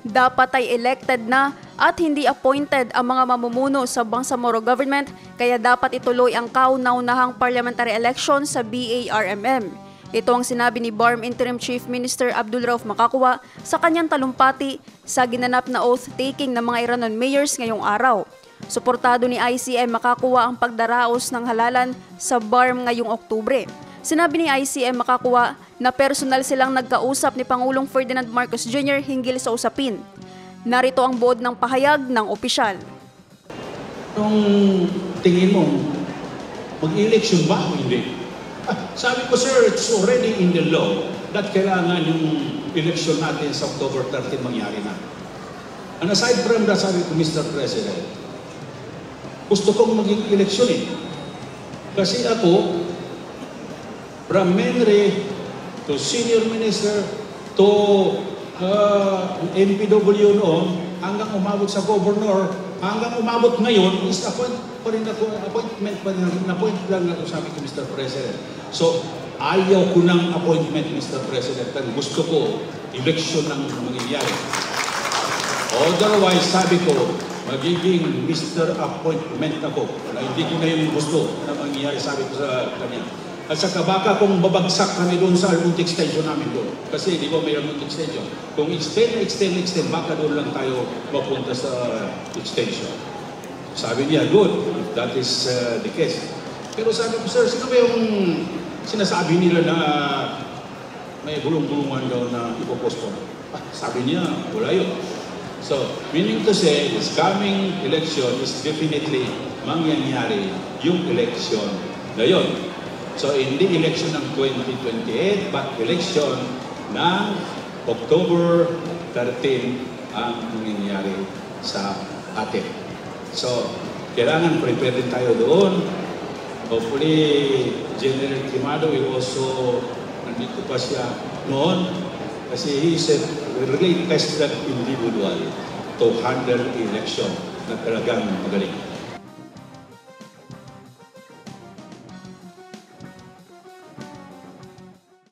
Dapat ay elected na at hindi appointed ang mga mamumuno sa Bangsamoro government, kaya dapat ituloy ang kauna-unahang parliamentary election sa BARMM. Ito ang sinabi ni BARM Interim Chief Minister Abdul Rauf Makakwa sa kanyang talumpati sa ginanap na oath-taking ng mga Iranon mayors ngayong araw. Suportado ni ICM Makakwa ang pagdaraos ng halalan sa BARM ngayong Oktubre. Sinabi ni ICM Makakwa na personal silang nagkausap ni Pangulong Ferdinand Marcos Jr. hinggil sa usapin. Narito ang buod ng pahayag ng opisyal. Nung tingin mo, mag-election ba o hindi? Sabi ko, sir, it's already in the law that kailangan yung election natin sa October 13 mangyari na. And aside from that, sabi ko, Mr. President, gusto kong maging election eh. Kasi ako, from Menre to Senior Minister to MPW noon, hanggang umabot sa Governor, hanggang umabot ngayon, is appointment lang ako, sabi ko, Mr. President. So, ayaw ko ng appointment, Mr. President, and gusto ko election ng mangyayari. Otherwise, sabi ko, magiging Mr. Appointment ako. Hindi ko na yung gusto na mangyayari, sabi ko sa kanya. At saka baka kung babagsak kami doon sa Almonte Extension namin doon. Kasi di ba may Almonte Extension. Kung extend, baka doon lang tayo mapunta sa extension. Sabi niya, good, if that is the case. Pero sabi ko, sir, sino ba yung sinasabi nila na may bulong-bulungan daw na ipoposto? Sabi niya, wala yun. So, meaning to say, this coming election is definitely mangyayari yung election na yun. So, hindi election ng 2028, but election ng October 13 ang nangyayari sa atin. So, kailangan prepare din tayo doon. Hopefully, General Quimado will also, nandito pa siya noon, kasi he is a really tested individual to handle election na talagang magaling.